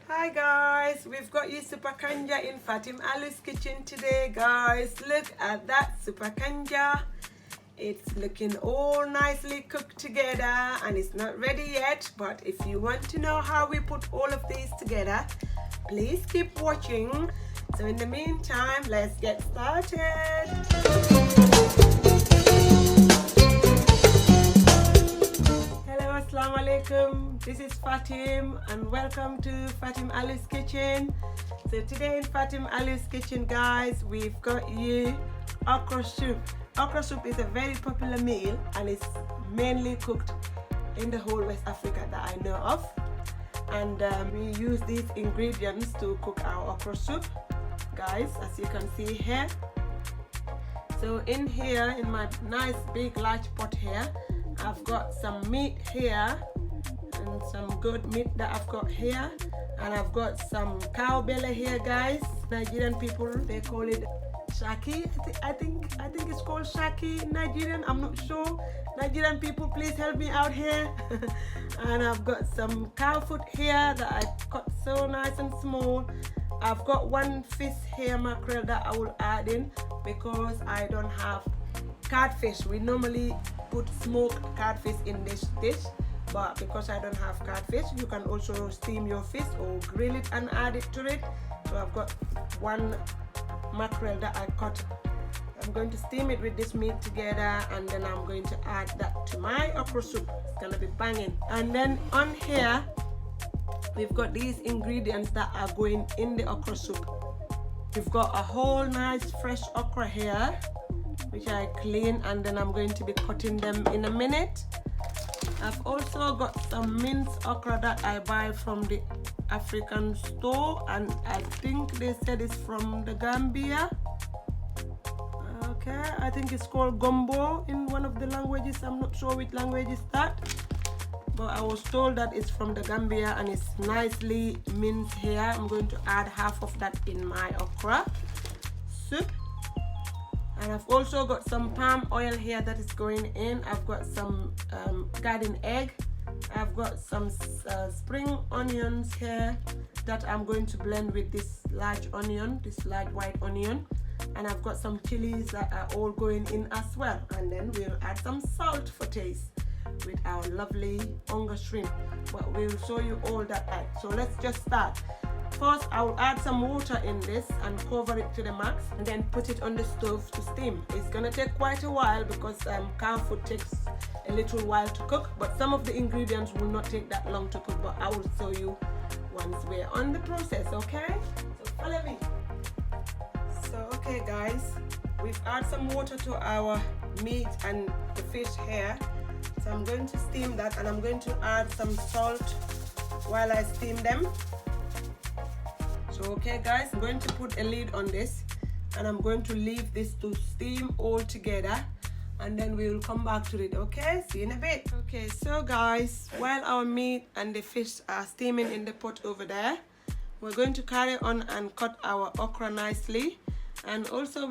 Hi guys, we've got you Suppa Kanja in Fatim Alu's kitchen today guys. Look at that Suppa Kanja. It's looking all nicely cooked together and it's not ready yet, but if you want to know how we put all of these together, please keep watching. So in the meantime, let's get started. Hello, assalamu alaikum. This is Fatim and welcome to Fatim Alu's kitchen. So today in Fatim Alu's kitchen guys, we've got you okra soup. Okra soup is a very popular meal and it's mainly cooked in the whole West Africa that I know of. And we use these ingredients to cook our okra soup, guys, as you can see here. So in here, in my nice big large pot here, I've got some meat here and some good meat that I've got here, and I've got some cow belly here guys. Nigerian people, they call it shaki. I think it's called shaki in Nigerian. I'm not sure. Nigerian people, please help me out here. And I've got some cow foot here that I cut so nice and small. I've got one fish here, mackerel, that I will add in because I don't have catfish. We normally put smoked catfish in this dish, but because I don't have catfish, you can also steam your fish or grill it and add it to it. So I've got one mackerel that I cut. I'm going to steam it with this meat together, and then I'm going to add that to my okra soup. It's gonna be banging. And then on here we've got these ingredients that are going in the okra soup. We've got a whole nice fresh okra here, which I clean, and then I'm going to be cutting them in a minute. I've also got some minced okra that I buy from the African store, and I think they said it's from the Gambia. Okay, I think it's called gumbo in one of the languages. I'm not sure which language is that, but I was told that it's from the Gambia and it's nicely minced here. I'm going to add half of that in my okra soup. And I've also got some palm oil here that is going in. I've got some garden egg. I've got some spring onions here that I'm going to blend with this large onion, this large white onion. And I've got some chilies that are all going in as well. And then we'll add some salt for taste with our lovely onga shrimp. But we'll show you all that. So let's just start. First, I will add some water in this and cover it to the max, and then put it on the stove to steam. It's gonna take quite a while because cow food takes a little while to cook, but some of the ingredients will not take that long to cook, but I will show you once we're on the process, okay? So follow me. So okay guys, we've added some water to our meat and the fish here. So I'm going to steam that, and I'm going to add some salt while I steam them. So okay guys, I'm going to put a lid on this, and I'm going to leave this to steam all together, and then we will come back to it. Okay, see you in a bit. Okay, so guys, while our meat and the fish are steaming in the pot over there, we're going to carry on and cut our okra nicely. And also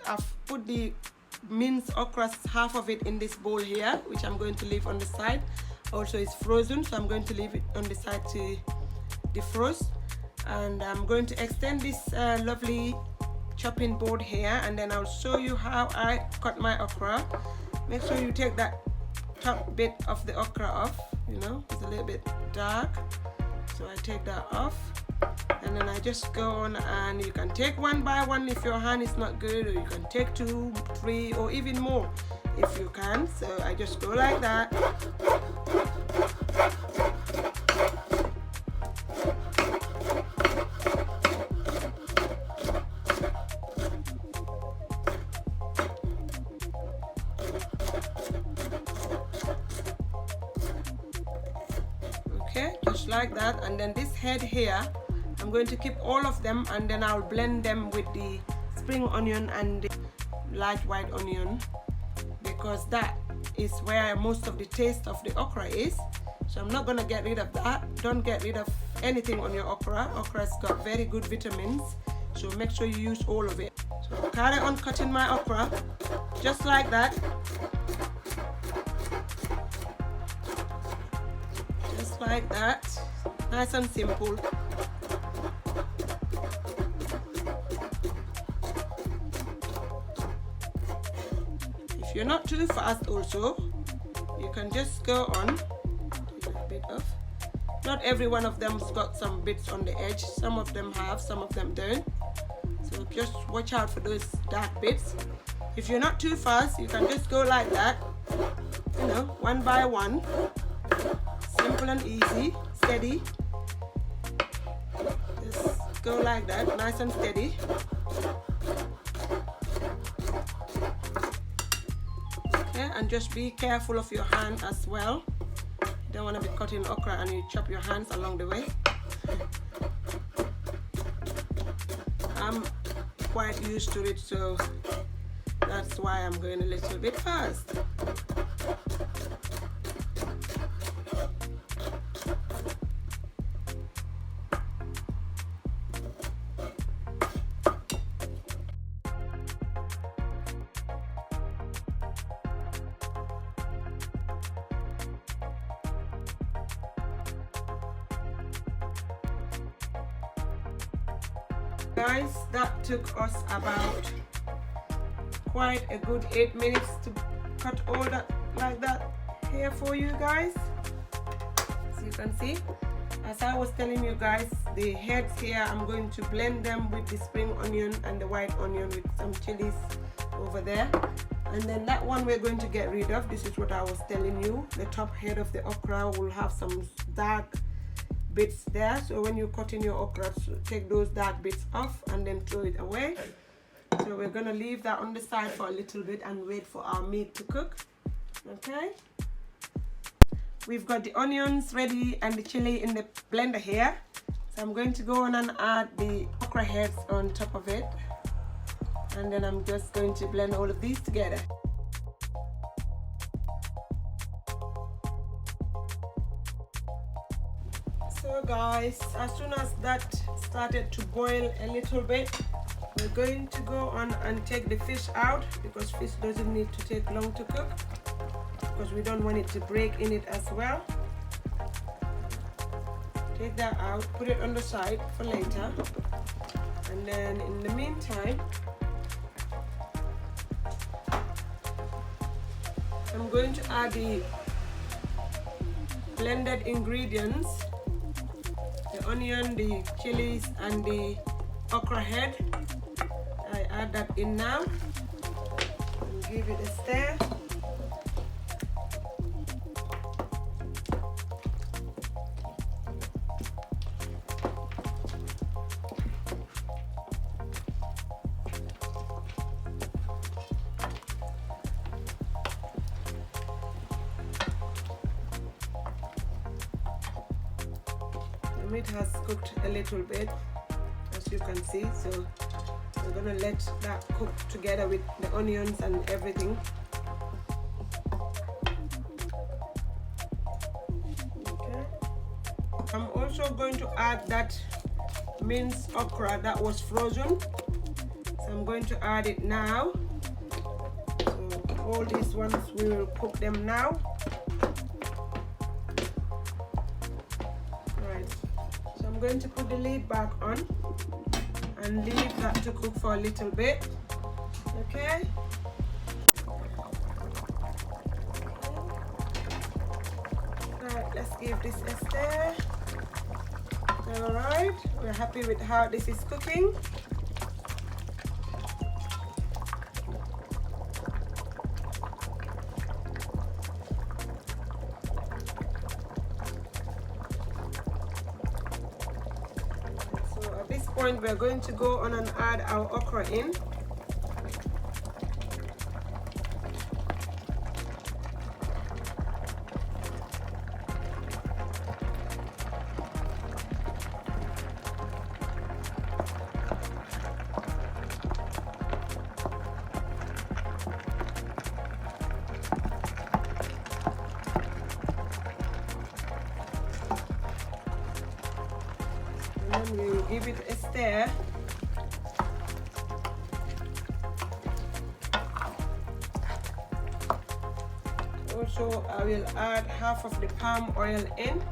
I've put the minced okra, half of it, in this bowl here, which I'm going to leave on the side. Also it's frozen, so I'm going to leave it on the side to defrost. And I'm going to extend this lovely chopping board here, and then I'll show you how I cut my okra. Make sure you take that top bit of the okra off, you know, it's a little bit dark, so I take that off, and then I just go on, and you can take one by one if your hand is not good, or you can take 2, 3, or even more if you can. So I just go like that. Okay, just like that. And then this head here, I'm going to keep all of them, and then I'll blend them with the spring onion and the large white onion, because that is where most of the taste of the okra is. So I'm not going to get rid of that. Don't get rid of anything on your okra. Okra's got very good vitamins, so make sure you use all of it. So I'll carry on cutting my okra just like that. Just like that. Nice and simple. If you're not too fast also, you can just go on, take a bit off. Not every one of them's got some bits on the edge. Some of them have, some of them don't. So just watch out for those dark bits. If you're not too fast, you can just go like that, you know, one by one. Simple and easy, steady. Just go like that, nice and steady. Okay, and just be careful of your hand as well. You don't want to be cutting okra and you chop your hands along the way. I'm quite used to it, so that's why I'm going a little bit fast. Guys, that took us about quite a good 8 minutes to cut all that like that here for you guys. So you can see, as I was telling you guys, the heads here, I'm going to blend them with the spring onion and the white onion with some chilies over there. And then that one we're going to get rid of. This is what I was telling you. The top head of the okra will have some dark bits there, so when you cut in your okra, take those dark bits off and then throw it away. So we're gonna leave that on the side for a little bit and wait for our meat to cook. Okay, we've got the onions ready and the chili in the blender here, so I'm going to go on and add the okra heads on top of it, and then I'm just going to blend all of these together. So guys, as soon as that started to boil a little bit, we're going to go on and take the fish out, because fish doesn't need to take long to cook, because we don't want it to break in it as well. Take that out, put it on the side for later, and then in the meantime, I'm going to add the blended ingredients, the onion, the chilies and the okra head. I add that in now and give it a stir. The meat has cooked a little bit, as you can see, so we're gonna let that cook together with the onions and everything. Okay. I'm also going to add that minced okra that was frozen, so I'm going to add it now. So all these ones, we will cook them now. Right, so I'm going to put the lid back on and leave that to cook for a little bit. Okay. Alright, let's give this a stir. Alright, we're happy with how this is cooking. Point, we're going to go on and add our okra in. And then we will give it a stir. Also, I will add half of the palm oil in.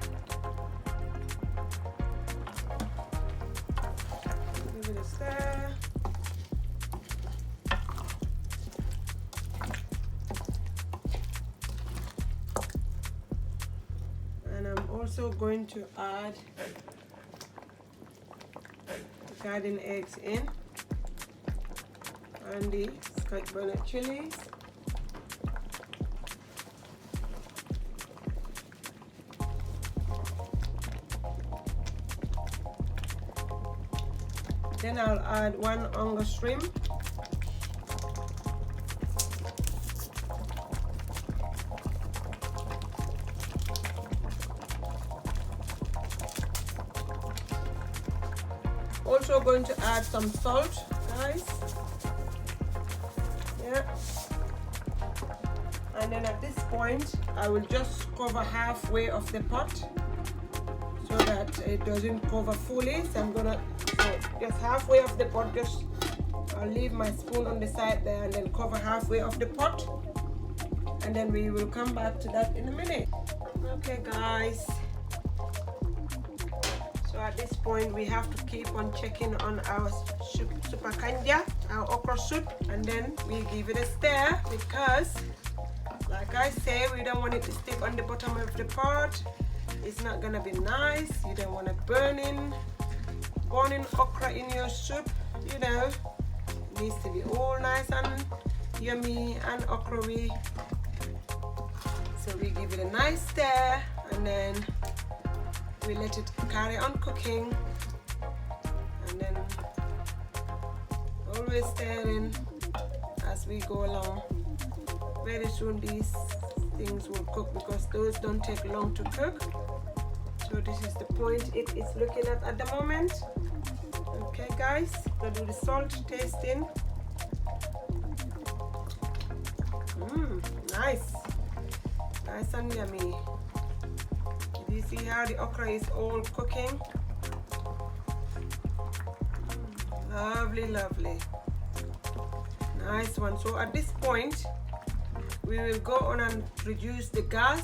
stir. And I'm also going to add garden eggs in and the scotch bonnet chilies. Then I'll add 1 onga shrimp. Also going to add some salt, guys. Yeah. And then at this point, I will just cover halfway of the pot so that it doesn't cover fully. So I'm gonna just halfway of the pot. I'll leave my spoon on the side there and then cover halfway of the pot. And then we will come back to that in a minute. Okay, guys. So at this point, we have to keep on checking on our Suppa Kanja, our okra soup, and then we give it a stir because, like I say, we don't want it to stick on the bottom of the pot. It's not gonna be nice. You don't want it burning okra in your soup. You know, it needs to be all nice and yummy and okra-y. So we give it a nice stir and then we let it carry on cooking, and then always stirring as we go along. Very soon these things will cook because those don't take long to cook. So this is the point it is looking at the moment. Okay, guys, we'll do the salt tasting. Nice and yummy. Do you see how the okra is all cooking? Lovely, lovely. Nice one. So at this point, we will go on and reduce the gas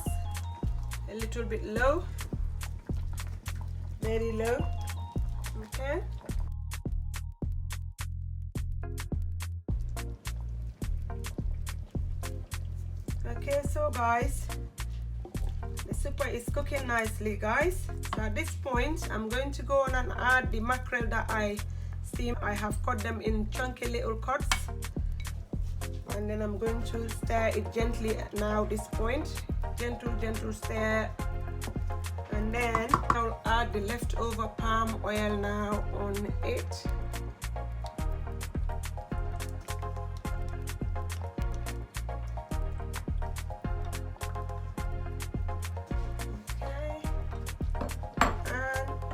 a little bit low. Very low. Okay. Okay, so guys, the supper is cooking nicely, guys. So at this point, I'm going to go on and add the mackerel that I steam. I have cut them in chunky little cuts. And then I'm going to stir it gently now this point. Gentle stir. And then I'll add the leftover palm oil now on it.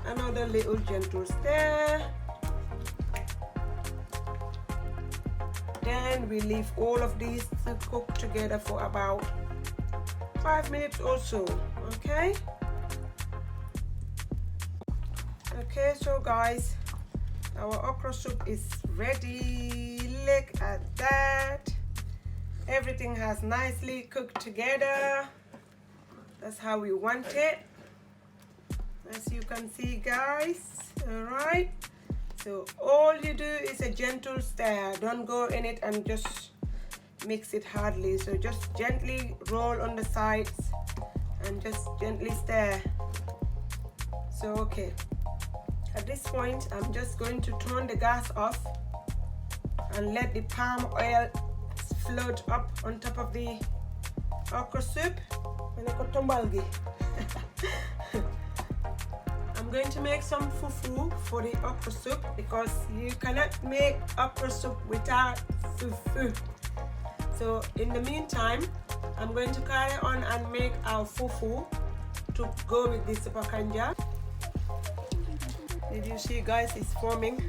Another little gentle stir. Then we leave all of these to cook together for about 5 minutes or so. Okay. Okay, so guys, our okra soup is ready. Look at that. Everything has nicely cooked together. That's how we want it. As you can see, guys. All right, so all you do is a gentle stir. Don't go in it and just mix it hardly. So just gently roll on the sides and just gently stir. So okay, at this point I'm just going to turn the gas off and let the palm oil float up on top of the okra soup. I'm going to make some fufu for the okra soup because you cannot make okra soup without fufu. So in the meantime, I'm going to carry on and make our fufu to go with the Suppa Kanja. Did you see, guys, it's forming.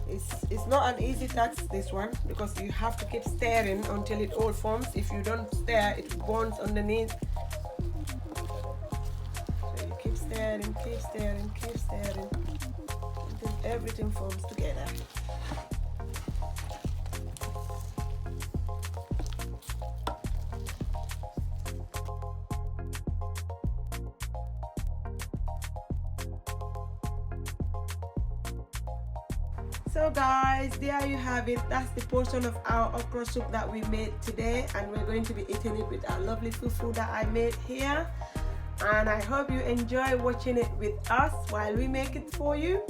It's not an easy task, this one, because you have to keep stirring until it all forms. If you don't stir, it burns underneath. Keep stirring until everything forms together. So guys, there you have it. That's the portion of our okra soup that we made today, and we're going to be eating it with our lovely fufu that I made here. And I hope you enjoy watching it with us while we make it for you.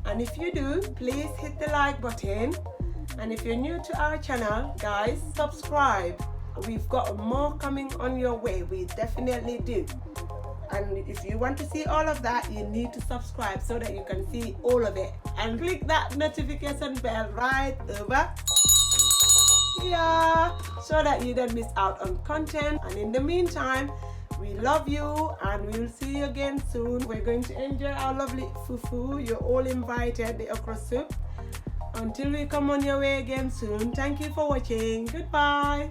And if you do, please hit the like button. And if you're new to our channel, guys, subscribe. We've got more coming on your way. We definitely do. And if you want to see all of that, you need to subscribe so that you can see all of it. And click that notification bell right over here so that you don't miss out on content. And in the meantime, we love you and we'll see you again soon. We're going to enjoy our lovely fufu. You're all invited, the okra soup. Until we come on your way again soon, thank you for watching. Goodbye.